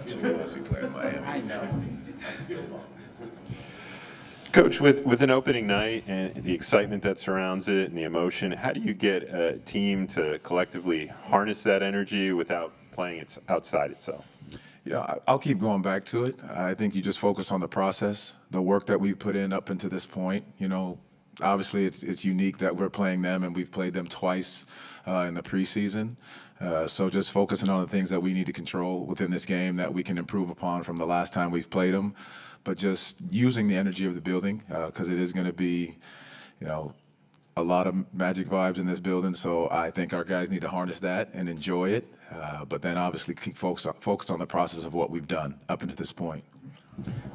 watching who else we play in Miami. I know. Coach, with an opening night and the excitement that surrounds it and the emotion, how do you get a team to collectively harness that energy without playing it outside itself? Yeah, I'll keep going back to it. I think you just focus on the process, the work that we've put in up until this point. You know, obviously it's unique that we're playing them and we've played them twice in the preseason. So just focusing on the things that we need to control within this game that we can improve upon from the last time we've played them, but just using the energy of the building because it is going to be, you know, a lot of magic vibes in this building. So I think our guys need to harness that and enjoy it, but then obviously keep focused on the process of what we've done up until this point.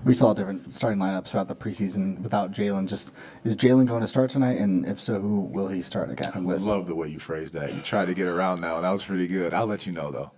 We saw different starting lineups throughout the preseason without Jalen. Just is Jalen going to start tonight? And if so, who will he start again with? I love the way you phrased that. You tried to get around now, and that was pretty good. I'll let you know, though.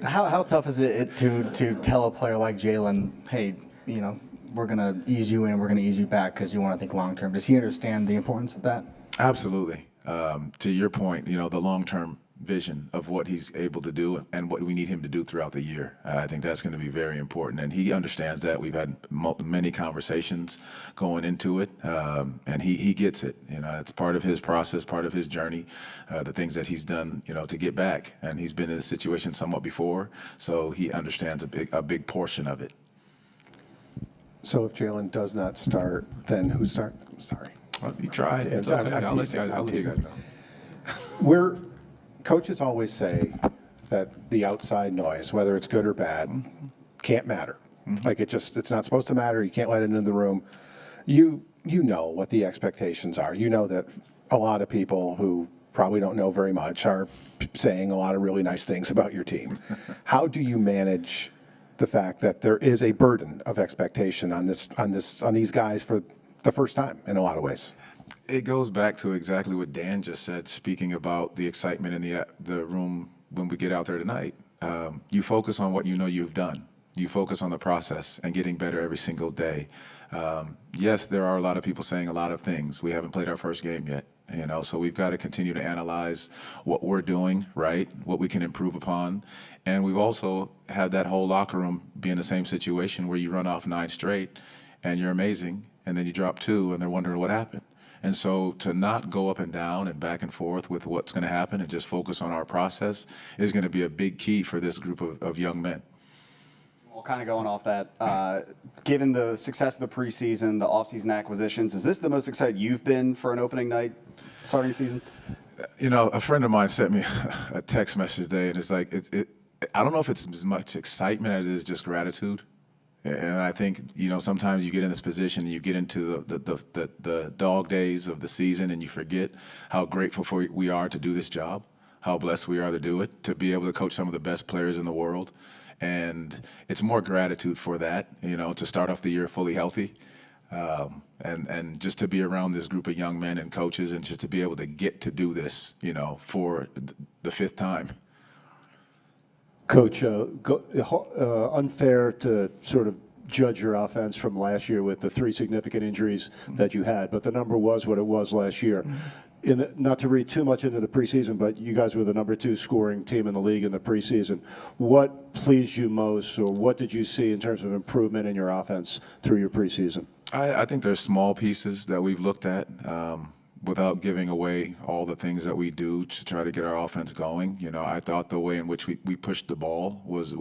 How tough is it to tell a player like Jalen, hey, you know, we're going to ease you in, we're going to ease you back because you want to think long term? Does he understand the importance of that? Absolutely. To your point, you know, the long-term vision of what he's able to do and what we need him to do throughout the year. I think that's going to be very important, and he understands that. We've had many conversations going into it, and he gets it. You know, it's part of his process, part of his journey, the things that he's done, you know, to get back. And he's been in this situation somewhat before, so he understands a big portion of it. So if Jalen does not start, then who starts? I'm sorry. Well, you tried. It's okay. I'll let you guys know. Coaches always say that the outside noise, whether it's good or bad, can't matter. Like it's not supposed to matter. You can't let it into the room. You know what the expectations are. You know that a lot of people who probably don't know very much are saying a lot of really nice things about your team. How do you manage the fact that there is a burden of expectation on these guys for the first time in a lot of ways? It goes back to exactly what Dan just said, speaking about the excitement in the room when we get out there tonight. You focus on what you know you've done. You focus on the process and getting better every single day. Yes, there are a lot of people saying a lot of things. We haven't played our first game yet, you know, so we've got to continue to analyze what we're doing, right, what we can improve upon. And we've also had that whole locker room be in the same situation where you run off 9 straight and you're amazing, and then you drop 2 and they're wondering what happened. And so to not go up and down and back and forth with what's going to happen and just focus on our process is going to be a big key for this group of young men. Well, kind of going off that, given the success of the preseason, the offseason acquisitions, is this the most excited you've been for an opening night starting season? You know, a friend of mine sent me a text message today, and it's like, I don't know if it's as much excitement as it is just gratitude. And I think, you know, sometimes you get in this position and you get into the dog days of the season and you forget how grateful we are to do this job, how blessed we are to do it, to be able to coach some of the best players in the world. And it's more gratitude for that, you know, to start off the year fully healthy. And just to be around this group of young men and coaches and just to be able to get to do this, you know, for the 5th time. Coach, unfair to sort of judge your offense from last year with the 3 significant injuries that you had, but the number was what it was last year. Not to read too much into the preseason, but you guys were the number 2 scoring team in the league in the preseason. What pleased you most, or what did you see in terms of improvement in your offense through your preseason? I think there's small pieces that we've looked at. Without giving away all the things that we do to try to get our offense going. You know, I thought the way in which we pushed the ball was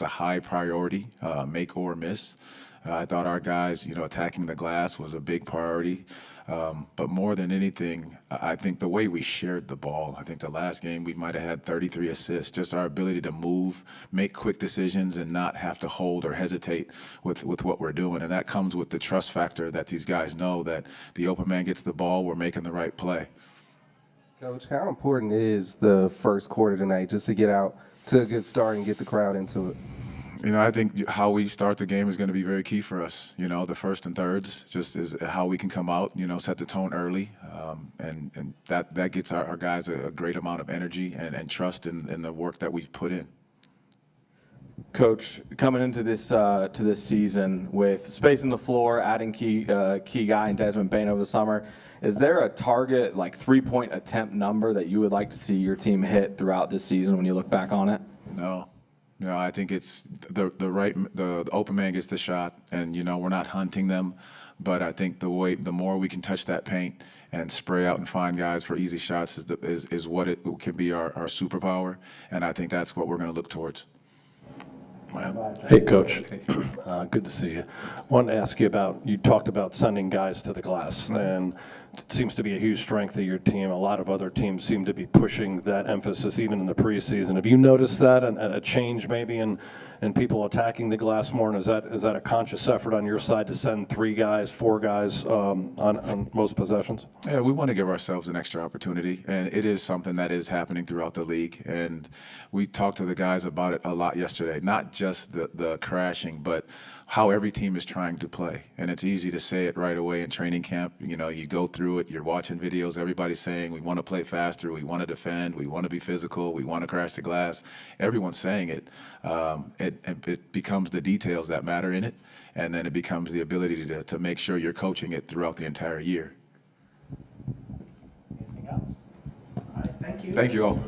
a high priority, make or miss. I thought our guys, you know, attacking the glass was a big priority. But more than anything, I think the way we shared the ball, I think the last game we might have had 33 assists, just our ability to move, make quick decisions and not have to hold or hesitate with what we're doing. And that comes with the trust factor that these guys know that the open man gets the ball, we're making the right play. Coach, how important is the first quarter tonight just to get out to a good start and get the crowd into it? You know, I think how we start the game is going to be very key for us. You know, the first and thirds just is how we can come out, you know, set the tone early. And that gets our guys a great amount of energy and trust in the work that we've put in. Coach, coming into this to this season with spacing the floor, adding key guy in Desmond Bain over the summer, is there a target, like 3-point attempt number that you would like to see your team hit throughout this season when you look back on it? No. No, I think it's the open man gets the shot, and we're not hunting them, but I think the more we can touch that paint and spray out and find guys for easy shots is what it can be our superpower, and I think that's what we're going to look towards. Hey, Coach. Good to see you. Wanted to ask you you talked about sending guys to the glass, and it seems to be a huge strength of your team. A lot of other teams seem to be pushing that emphasis even in the preseason. Have you noticed that, and a change maybe in people attacking the glass more? And is that a conscious effort on your side to send 3 guys, 4 guys on most possessions? Yeah, we want to give ourselves an extra opportunity, and it is something that is happening throughout the league. And we talked to the guys about it a lot yesterday, not just the crashing, but how every team is trying to play. And it's easy to say it right away in training camp. You go through it, you're watching videos, everybody's saying we want to play faster, we want to defend, we want to be physical, we want to crash the glass. Everyone's saying it. It becomes the details that matter in it, and then it becomes the ability to make sure you're coaching it throughout the entire year. Anything else? All right, thank you. Thank you all.